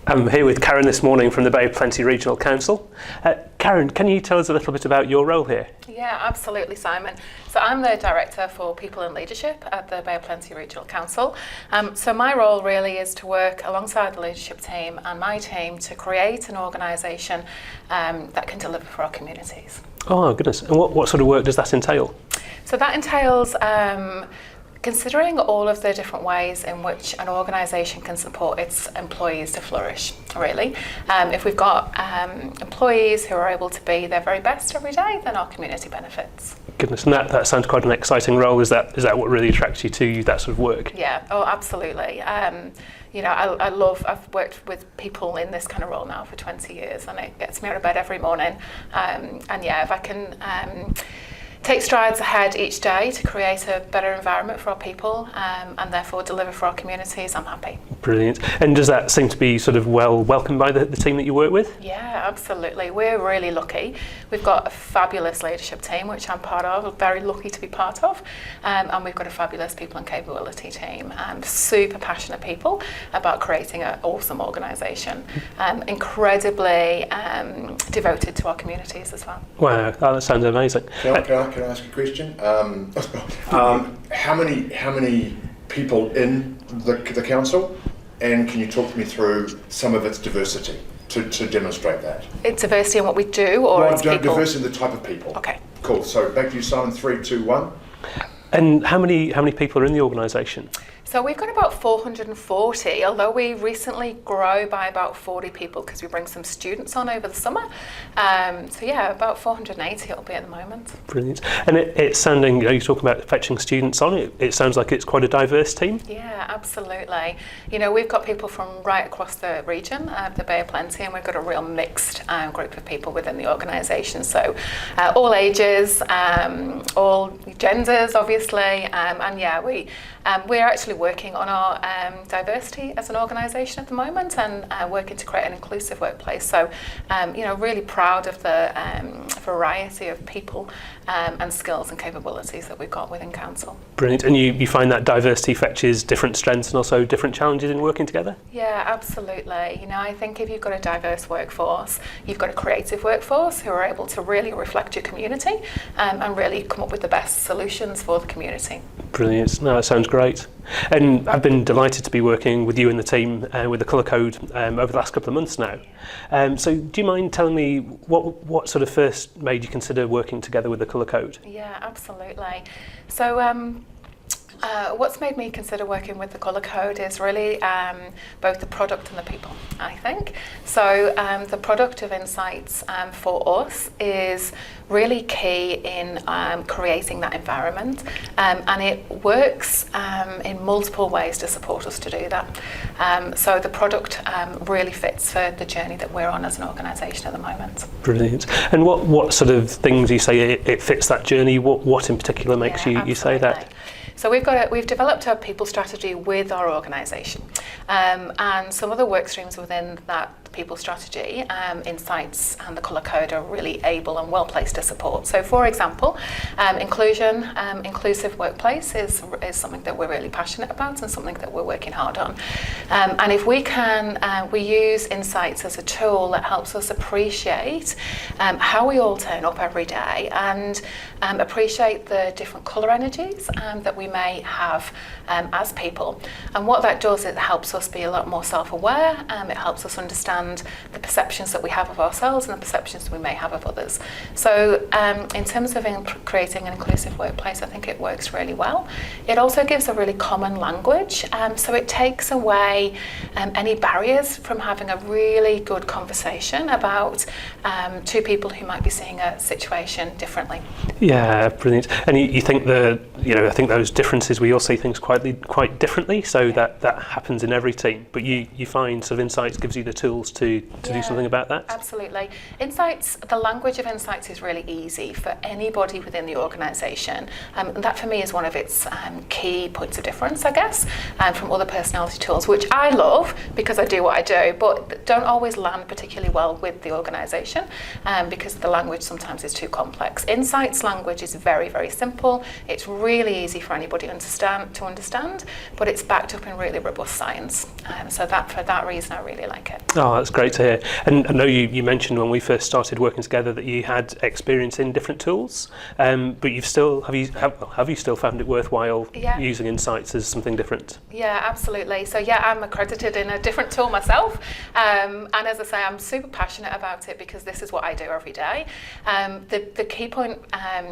I'm here with Karen this morning from the Bay of Plenty Regional Council. Karen, can you tell us a little bit about your role here? Yeah, absolutely, Simon. So I'm the Director for People and Leadership at the Bay of Plenty Regional Council. So my role really is to work alongside the leadership team and my team to create an organisation that can deliver for our communities. Oh, goodness. And what sort of work does that entail? So that entails considering all of the different ways in which an organisation can support its employees to flourish, really. If we've got employees who are able to be their very best every day, then our community benefits. Goodness, and that sounds quite an exciting role. Is that what really attracts you to that sort of work? Yeah, oh, absolutely. I've worked with people in this kind of role now for 20 years, and it gets me out of bed every morning. If I can take strides ahead each day to create a better environment for our people and therefore deliver for our communities, I'm happy. Brilliant. And does that seem to be sort of well welcomed by the team that you work with? Yeah, absolutely. We're really lucky. We've got a fabulous leadership team, which I'm part of, very lucky to be part of. And we've got a fabulous people and capability team, super passionate people about creating an awesome organisation, incredibly devoted to our communities as well. Wow, that sounds amazing. Can I ask a question? How many people in the council, and can you talk me through some of its diversity to demonstrate that? It's diversity in what we do, or it's people? Diversity in the type of people. Okay. Cool. So back to you, Simon. 3, 2, 1. And how many people are in the organisation? So we've got about 440, although we recently grow by about 40 people because we bring some students on over the summer. About 480 it'll be at the moment. Brilliant. And it's sounding, you talk about fetching students on, it sounds like it's quite a diverse team. Yeah, absolutely. We've got people from right across the region, the Bay of Plenty, and we've got a real mixed group of people within the organisation. So all ages, all genders, obviously, we're actually working on our diversity as an organisation at the moment and working to create an inclusive workplace. So, really proud of the variety of people and skills and capabilities that we've got within Council. Brilliant. And you find that diversity fetches different strengths and also different challenges in working together? Yeah, absolutely. I think if you've got a diverse workforce, you've got a creative workforce who are able to really reflect your community and really come up with the best solutions for the community. Brilliant. No, that sounds great. And I've been delighted to be working with you and the team with the Colour Code over the last couple of months now. So do you mind telling me what sort of first made you consider working together with the Colour Code? Yeah, absolutely. So what's made me consider working with the Colour Code is really both the product and the people, I think. So the product of Insights for us is really key in creating that environment, and it works in multiple ways to support us to do that. So the product really fits for the journey that we're on as an organisation at the moment. Brilliant. And what sort of things you say it fits that journey? What in particular makes you say that? So we've developed a people strategy with our organisation, and some of the work streams within that people strategy, Insights and the Colour Code are really able and well placed to support. So, for example, inclusion, inclusive workplace is something that we're really passionate about and something that we're working hard on. And if we can, we use Insights as a tool that helps us appreciate how we all turn up every day and appreciate the different colour energies that we may have as people. And what that does, it helps us be a lot more self-aware. It helps us understand the perceptions that we have of ourselves and the perceptions we may have of others. So in terms of creating an inclusive workplace, I think it works really well. It also gives a really common language, so it takes away any barriers from having a really good conversation about two people who might be seeing a situation differently. Yeah, brilliant. And you think I think those differences, we all see things quite differently, so that happens in every team. But you find sort of Insights gives you the tools to do something about that? Absolutely. Insights, the language of Insights is really easy for anybody within the organisation. And that for me is one of its key points of difference, I guess, from other personality tools, which I love because I do what I do, but don't always land particularly well with the organisation because the language sometimes is too complex. Insights language is very, very simple. It's really easy for anybody anybody to understand, but it's backed up in really robust science. So that for that reason, I really like it. Oh, that's great to hear. And I know you mentioned when we first started working together that you had experience in different tools, but have you still found it worthwhile using Insights as something different? Yeah, absolutely. So yeah, I'm accredited in a different tool myself, and as I say, I'm super passionate about it because this is what I do every day. The key point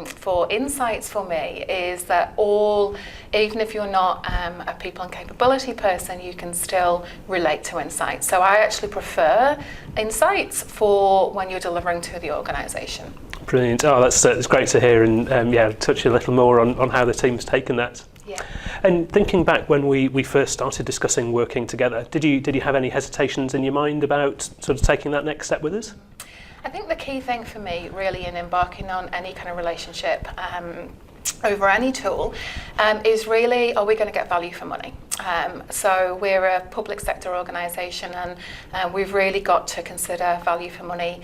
for Insights for me is that even if you're not a people and capability person, you can still relate to Insights. So I actually prefer Insights for when you're delivering to the organisation. Brilliant. Oh, that's great to hear, and touch a little more on how the team's taken that. Yeah. And thinking back when we first started discussing working together, did you have any hesitations in your mind about sort of taking that next step with us? I think the key thing for me really in embarking on any kind of relationship over any tool is really, are we going to get value for money? So we're a public sector organisation, and we've really got to consider value for money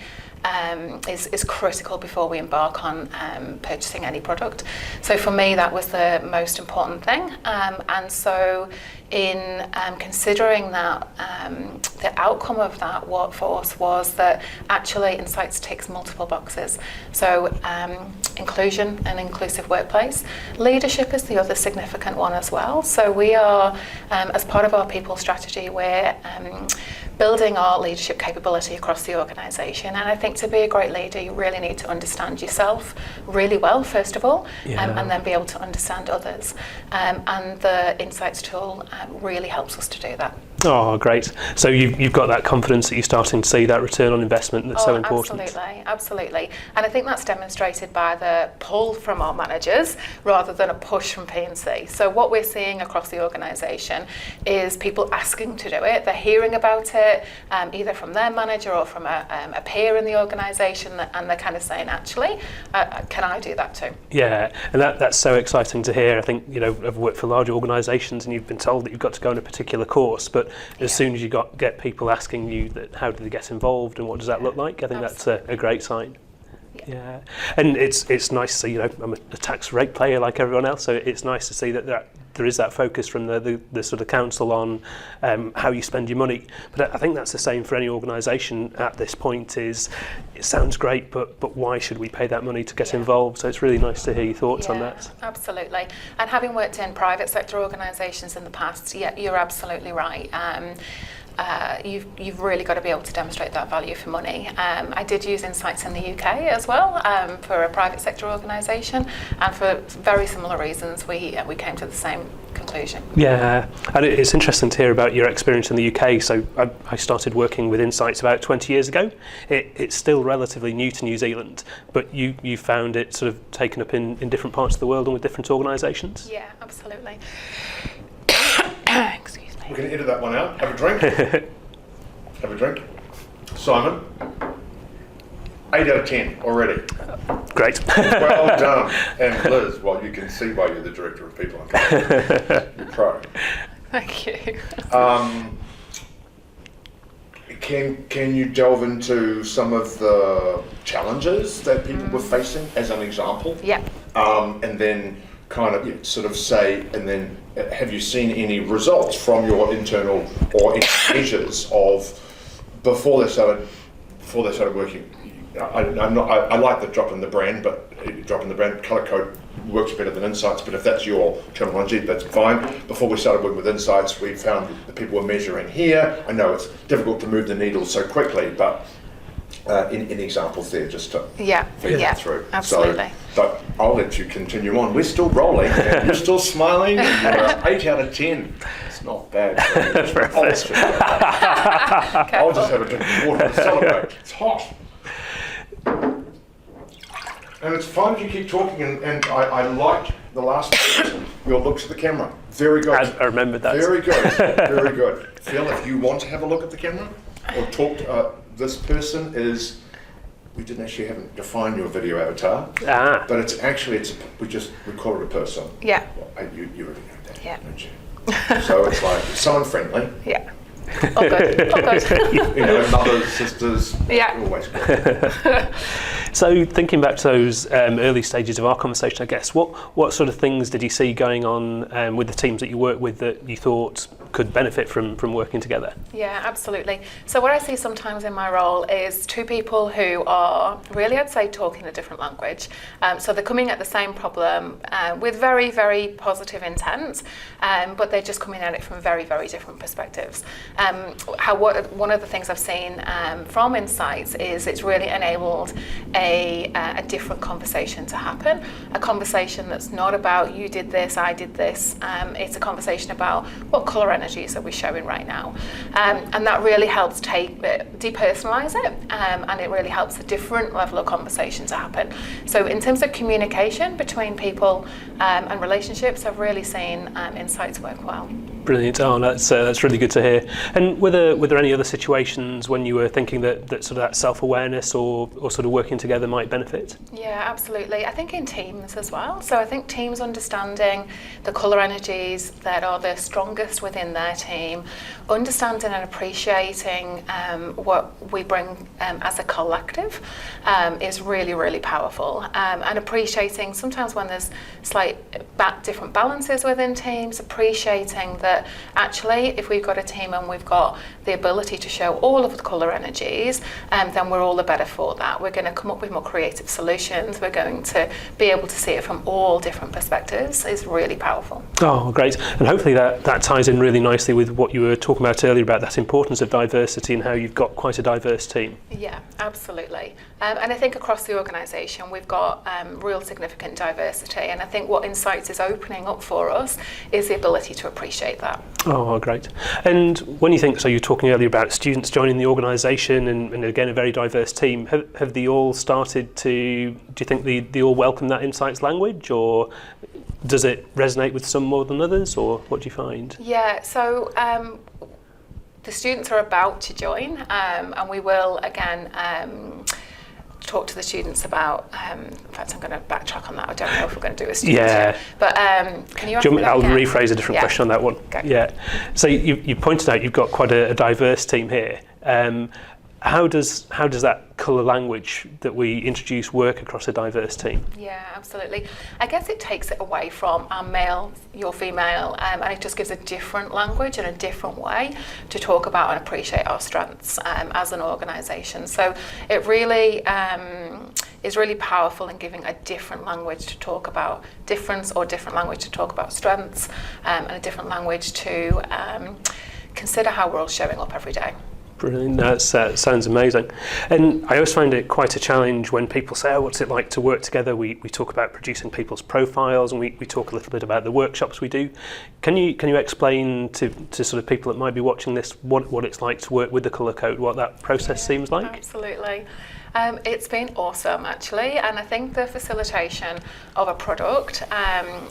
is critical before we embark on purchasing any product. So for me, that was the most important thing. And so in considering that, the outcome of that for us was that actually Insights ticks multiple boxes. So inclusion and inclusive workplace. Leadership is the other significant one as well. So we are, as part of our people strategy, we're building our leadership capability across the organisation. And I think to be a great leader, you really need to understand yourself really well, first of all, and then be able to understand others. And the Insights tool really helps us to do that. Oh, great. So you've got that confidence that you're starting to see that return on investment that's so important. Absolutely. And I think that's demonstrated by the pull from our managers rather than a push from P&C. So what we're seeing across the organisation is people asking to do it. They're hearing about it, either from their manager or from a peer in the organisation, and they're kind of saying, actually, can I do that too? Yeah, and that's so exciting to hear. I think, I've worked for large organisations and you've been told that you've got to go on a particular course, but as soon as you get people asking you that, how do they get involved and what does that look like, I think that's a great sign. Yeah, and it's nice to see, I'm a tax rate player like everyone else, so it's nice to see that there is that focus from the sort of council on how you spend your money. But I think that's the same for any organisation at this point. It sounds great, but why should we pay that money to get involved? So it's really nice to hear your thoughts on that. Absolutely. And having worked in private sector organisations in the past, you're absolutely right. You've really got to be able to demonstrate that value for money. I did use Insights in the UK as well for a private sector organisation, and for very similar reasons we came to the same conclusion. Yeah, and it's interesting to hear about your experience in the UK. So I started working with Insights about 20 years ago. It's still relatively new to New Zealand, but you found it sort of taken up in different parts of the world and with different organisations? Yeah, absolutely. Excuse me. We're going to edit that one out. Have a drink. Have a drink. Simon, 8 out of 10 already. Great. Well done. And Liz, well, you can see why you're the Director of People and Culture. You're pro. Thank you. Can you delve into some of the challenges that people were facing as an example? Yeah. And then kind of sort of say, and then have you seen any results from your internal or measures of before they started working? I like the drop in the brand, colour code works better than Insights, but if that's your terminology, that's fine. Before we started working with Insights, we found that people were measuring here. I know it's difficult to move the needle so quickly, but in examples there just to feed that through. Absolutely. So, but I'll let you continue on. We're still rolling, and you're still smiling, and you're 8 out of 10. It's not bad. I'll just have a drink of water to celebrate. It's hot. And it's fine if you keep talking, and I liked the last bit, your looks at the camera. Very good. I remembered that. Very good. Very good. Phil, if you want to have a look at the camera or talk to this person is, we haven't defined your video avatar, but it's we call it a person. Yeah. Well, you already know that, don't you? Yeah. So it's like someone friendly. Yeah. Oh good. Oh good. Mothers, sisters, always good. So thinking back to those early stages of our conversation, I guess, what sort of things did you see going on with the teams that you work with that you thought could benefit from working together? Yeah, absolutely. So what I see sometimes in my role is two people who are really, I'd say, talking a different language. So they're coming at the same problem with very, very positive intent, but they're just coming at it from very, very different perspectives. One of the things I've seen from Insights is it's really enabled a different conversation to happen, a conversation that's not about you did this, I did this. It's a conversation about what colour energies are we showing right now, and that really helps depersonalise it, and it really helps a different level of conversation to happen. So in terms of communication between people and relationships, I've really seen Insights work well. Brilliant. Oh, that's really good to hear. And were there any other situations when you were thinking that sort of that self-awareness or sort of working together might benefit? Yeah, absolutely. I think in teams as well. So I think teams understanding the colour energies that are the strongest within their team, understanding and appreciating what we bring as a collective is really, really powerful. And appreciating sometimes when there's slight different balances within teams, appreciating that actually if we've got a team and we've got the ability to show all of the colour energies, then we're all the better for that. We're going to come up with more creative solutions. We're going to be able to see it from all different perspectives. Is really powerful. Oh, great. And hopefully that ties in really nicely with what you were talking about earlier about that importance of diversity and how you've got quite a diverse team. Yeah, absolutely. And I think across the organisation we've got real significant diversity, and I think what Insights is opening up for us is the ability to appreciate that. Oh, great. And when you think, so you were talking earlier about students joining the organisation and again a very diverse team, have they all started to, do you think they all welcome that Insights language, or does it resonate with some more than others, or what do you find? Yeah, so the students are about to join, and we will again talk to the students about, in fact I'm going to backtrack on that, I don't know if we're going to do a student yet. But can you ask me that I'll again? rephrase a different question on that one. Okay. Yeah. So you pointed out you've got quite a diverse team here. How does that colour language that we introduce work across a diverse team? Yeah, absolutely. I guess it takes it away from our male, your female, and it just gives a different language and a different way to talk about and appreciate our strengths as an organisation. So it really is really powerful in giving a different language to talk about difference, or different language to talk about strengths, and a different language to consider how we're all showing up every day. Brilliant, that sounds amazing. And I always find it quite a challenge when people say, oh, what's it like to work together? We talk about producing people's profiles, and we talk a little bit about the workshops we do. Can you explain to sort of people that might be watching this what it's like to work with the Colour Code, what that process seems like? Absolutely. It's been awesome, actually, and I think the facilitation of a product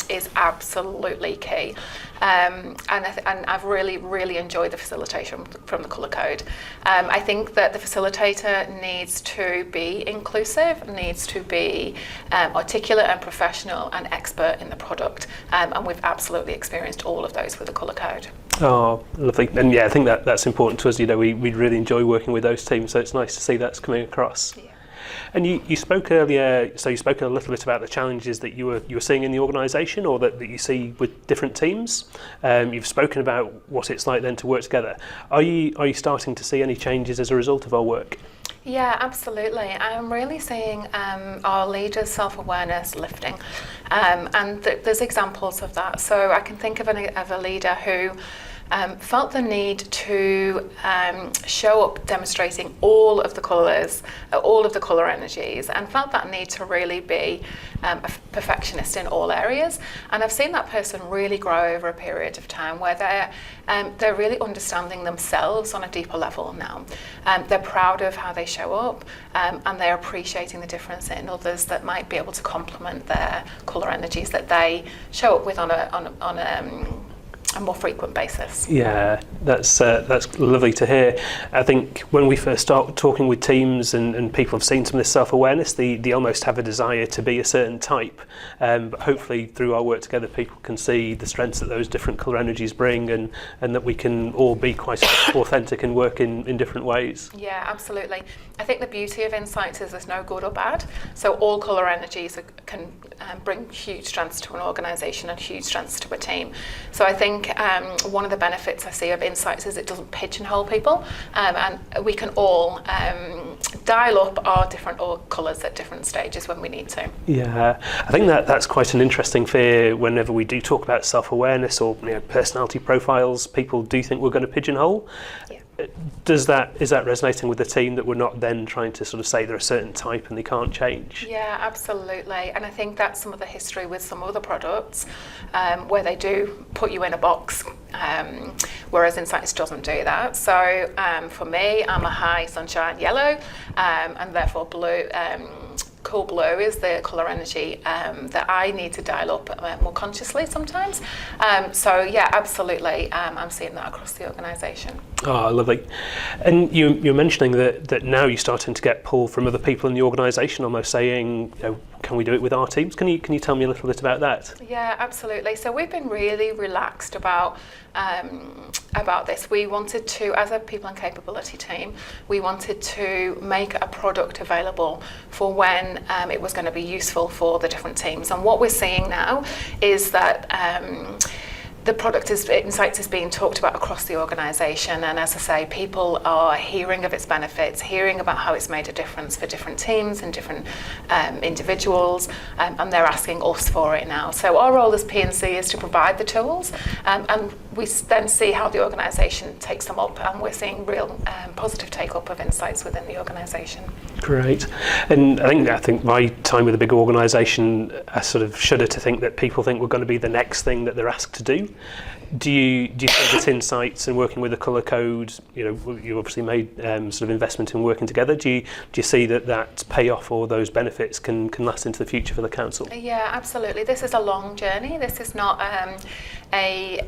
is absolutely key. And I've really, really enjoyed the facilitation from the Colour Code. I think that the facilitator needs to be inclusive, needs to be articulate and professional and expert in the product, and we've absolutely experienced all of those with the Colour Code. Oh, lovely. And yeah, I think that's important to us. You know, we really enjoy working with those teams, so it's nice to see that's coming across. Yeah. And you spoke earlier, so you spoke a little bit about the challenges that you were seeing in the organisation, or that you see with different teams. You've spoken about what it's like then to work together. Are you starting to see any changes as a result of our work? Yeah, absolutely. I'm really seeing our leaders' self-awareness lifting, and there's examples of that. So I can think of a leader who felt the need to show up demonstrating all of the colours, all of the colour energies, and felt that need to really be a perfectionist in all areas. And I've seen that person really grow over a period of time, where they're really understanding themselves on a deeper level now. They're proud of how they show up, and they're appreciating the difference in others that might be able to complement their colour energies that they show up with on a more frequent basis. Yeah, that's lovely to hear. I think when we first start talking with teams and people have seen some of this self-awareness, they almost have a desire to be a certain type. But hopefully through our work together, people can see the strengths that those different colour energies bring, and that we can all be quite authentic and work in different ways. Yeah, absolutely. I think the beauty of Insights is there's no good or bad. So all colour energies can bring huge strengths to an organisation and huge strengths to a team. So I think one of the benefits I see of Insights is it doesn't pigeonhole people, and we can all dial up our different colours at different stages when we need to. Yeah, I think that's quite an interesting fear whenever we do talk about self-awareness or personality profiles. People do think we're going to pigeonhole. Yeah. Is that resonating with the team, that we're not then trying to sort of say they're a certain type and they can't change? Yeah, absolutely. And I think that's some of the history with some other products where they do put you in a box, whereas Insights doesn't do that. So for me, I'm a high sunshine yellow, and therefore blue. Cool blue is the colour energy that I need to dial up more consciously sometimes. So yeah, absolutely, I'm seeing that across the organisation. Oh, lovely. And you're mentioning that now you're starting to get pull from other people in the organisation, almost saying, can we do it with our teams? Can you tell me a little bit about that? Yeah, absolutely. So we've been really relaxed about this. We wanted to, as a people and capability team, we wanted to make a product available for when it was going to be useful for the different teams. And what we're seeing now is that the product Insights is being talked about across the organisation, and as I say, people are hearing of its benefits, hearing about how it's made a difference for different teams and different individuals, and they're asking us for it now. So our role as P&C is to provide the tools, and we then see how the organisation takes them up, and we're seeing real positive take-up of Insights within the organisation. Great. And I think my time with a big organisation, I sort of shudder to think that people think we're going to be the next thing that they're asked to do. Do you think that Insights and working with the Colour Code, you obviously made sort of investment in working together. Do you see that payoff or those benefits can last into the future for the council? Yeah, absolutely. This is a long journey. This is not a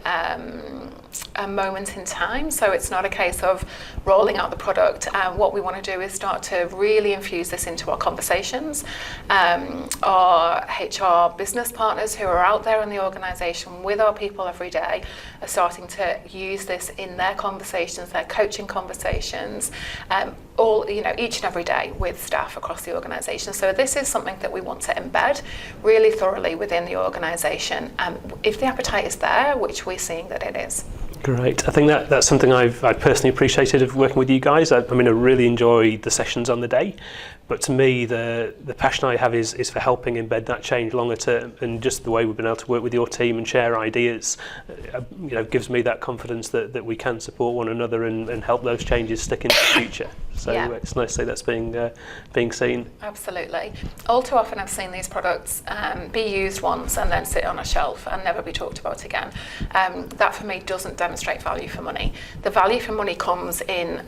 moment in time. So it's not a case of rolling out the product. What we want to do is start to really infuse this into our conversations. Our HR business partners who are out there in the organisation with our people every day are starting to use this in their conversations, their coaching conversations, each and every day with staff across the organisation. So this is something that we want to embed really thoroughly within the organisation. If the appetite is there, which we're seeing that it is. Great. I think that's something I've personally appreciated of working with you guys. I really enjoy the sessions on the day, but to me the passion I have is for helping embed that change longer term, and just the way we've been able to work with your team and share ideas gives me that confidence that we can support one another and help those changes stick into the future. So yeah. It's nice to say that's being seen. Absolutely. All too often I've seen these products be used once and then sit on a shelf and never be talked about again. That for me doesn't demonstrate value for money. The value for money comes in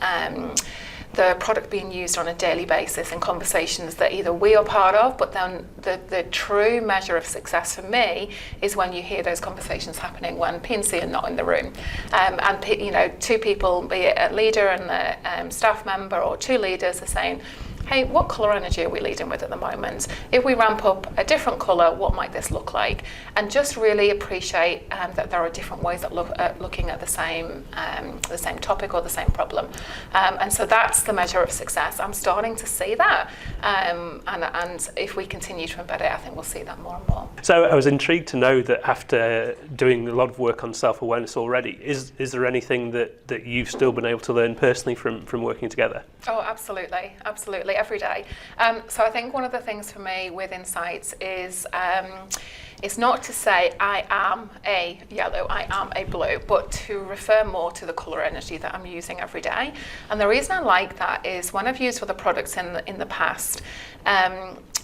the product being used on a daily basis in conversations that either we are part of, but then the true measure of success for me is when you hear those conversations happening when P&C are not in the room. And two people, be it a leader and the staff member, or two leaders, are saying, hey, what colour energy are we leading with at the moment? If we ramp up a different colour, what might this look like? And just really appreciate that there are different ways of looking at the same topic or the same problem. And so that's the measure of success. I'm starting to see that. And if we continue to embed it, I think we'll see that more and more. So I was intrigued to know that after doing a lot of work on self-awareness already, is there anything that you've still been able to learn personally from working together? Oh, absolutely, every day. So I think one of the things for me with Insights is it's not to say I am a yellow, I am a blue, but to refer more to the colour energy that I'm using every day. And the reason I like that is when I've used other products in the past,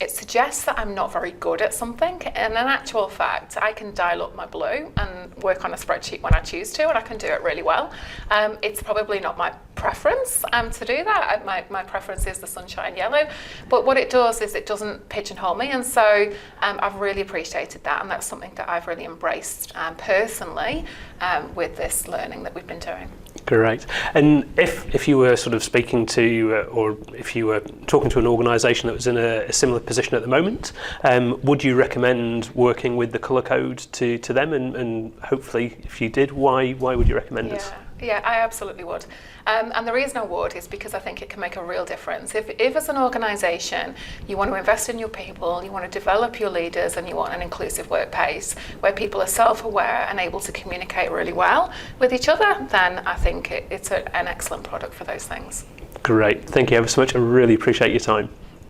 it suggests that I'm not very good at something. And in actual fact, I can dial up my blue and work on a spreadsheet when I choose to, and I can do it really well. It's probably not my preference to do that. My preference is the sunshine yellow. But what it does is it doesn't pigeonhole me. And so I've really appreciated that, and that's something that I've really embraced personally with this learning that we've been doing. Great. And if you were sort of speaking to, or if you were talking to an organisation that was in a similar position at the moment, would you recommend working with the Colour Code to them? And hopefully, if you did, why would you recommend it? Yeah, I absolutely would. And the reason I would is because I think it can make a real difference. If as an organisation you want to invest in your people, you want to develop your leaders, and you want an inclusive workplace where people are self-aware and able to communicate really well with each other, then I think it's an excellent product for those things. Great. Thank you ever so much. I really appreciate your time.